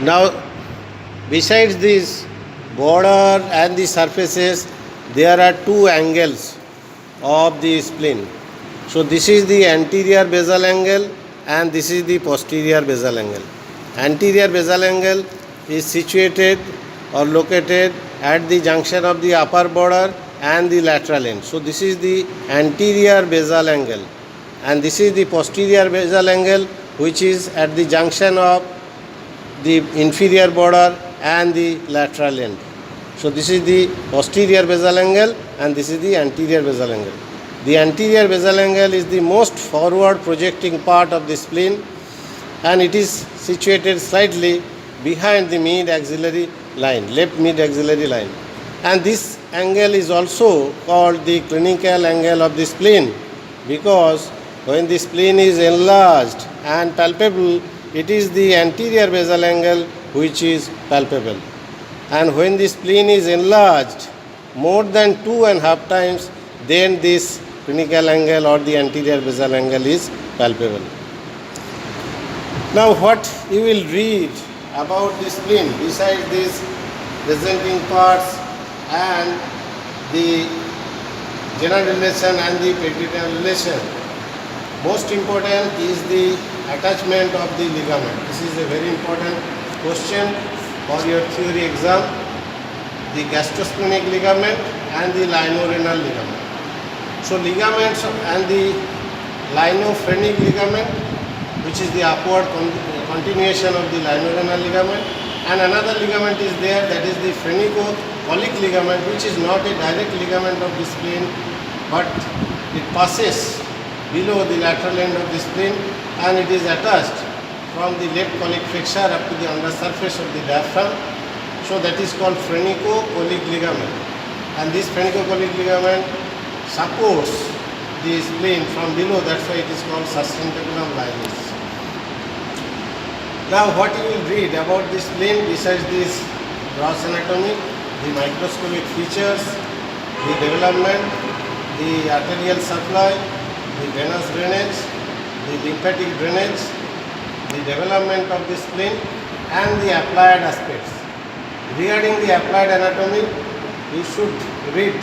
Now, besides this border and the surfaces, there are two angles of the spleen. So this is the anterior basal angle and this is the posterior basal angle. Anterior basal angle is situated or located at the junction of the upper border and the lateral end. So this is the anterior basal angle, and this is the posterior basal angle, which is at the junction of the inferior border and the lateral end. So this is the posterior basal angle and this is the anterior basal angle. The anterior basal angle is the most forward projecting part of the spleen, and it is situated slightly behind the mid-axillary line, left mid-axillary line. And this angle is also called the clinical angle of the spleen, because when the spleen is enlarged and palpable, it is the anterior basal angle which is palpable. And when the spleen is enlarged more than 2.5 times, then this clinical angle or the anterior basal angle is palpable. Now, what you will read about the spleen besides these presenting parts and the general relation and the peritoneal relation, most important is the attachment of the ligament. This is a very important question for your theory exam. The gastrosplenic ligament and the linorenal ligament. So ligaments and the linophrenic ligament, which is the upward continuation of the linorenal ligament, and another ligament is there, that is the phrenicocholic ligament, which is not a direct ligament of the spleen, but it passes below the lateral end of the spleen and it is attached from the left colic flexure up to the undersurface of the diaphragm. So that is called phrenicocholic ligament, and this phrenicocholic ligament supports the spleen from below. That's why it is called sustentaculum linis. Now, what you will read about the spleen besides this gross anatomy, the microscopic features, the development, the arterial supply, the venous drainage, the lymphatic drainage, the development of the spleen, and the applied aspects. Regarding the applied anatomy, you should read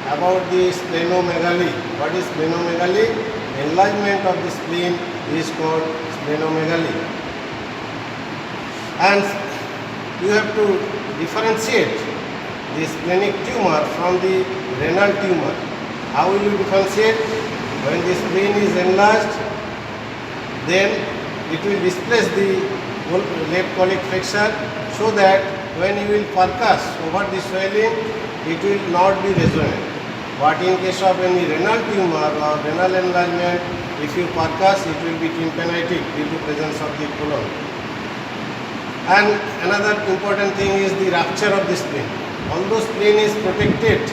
about the splenomegaly. What is splenomegaly? Enlargement of the spleen is called splenomegaly. And you have to differentiate the splenic tumor from the renal tumor. How will you differentiate? When the spleen is enlarged, then it will displace the left colic flexure, so that when you will percuss over the swelling, it will not be resonant. But in case of any renal tumor or renal enlargement, if you percuss, it will be tympanitic due to presence of the colon. And another important thing is the rupture of the spleen. Although spleen is protected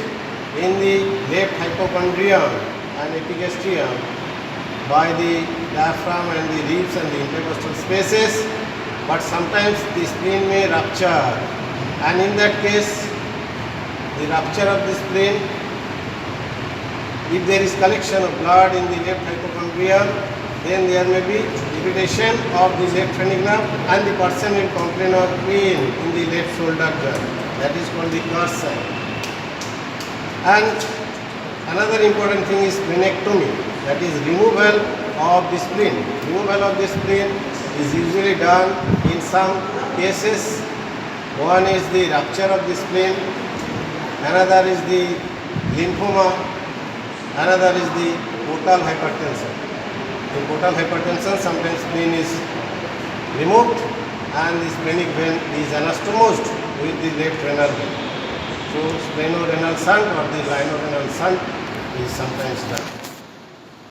in the left hypochondrium and epigastrium by the diaphragm and the ribs and the intercostal spaces, but sometimes the spleen may rupture, and in that case, the rupture of the spleen, if there is collection of blood in the left hypochondrium, then there may be irritation of the left phrenic nerve and the person will complain of pain in the left shoulder joint. That is called the curse sign. And another important thing is splenectomy, that is removal of the spleen. Removal of the spleen is usually done in some cases. One is the rupture of the spleen, another is the lymphoma, another is the portal hypertension. In portal hypertension, sometimes spleen is removed and the splenic vein is anastomosed with the left renal vein. So splenorenal shunt or the linorenal shunt is sometimes done.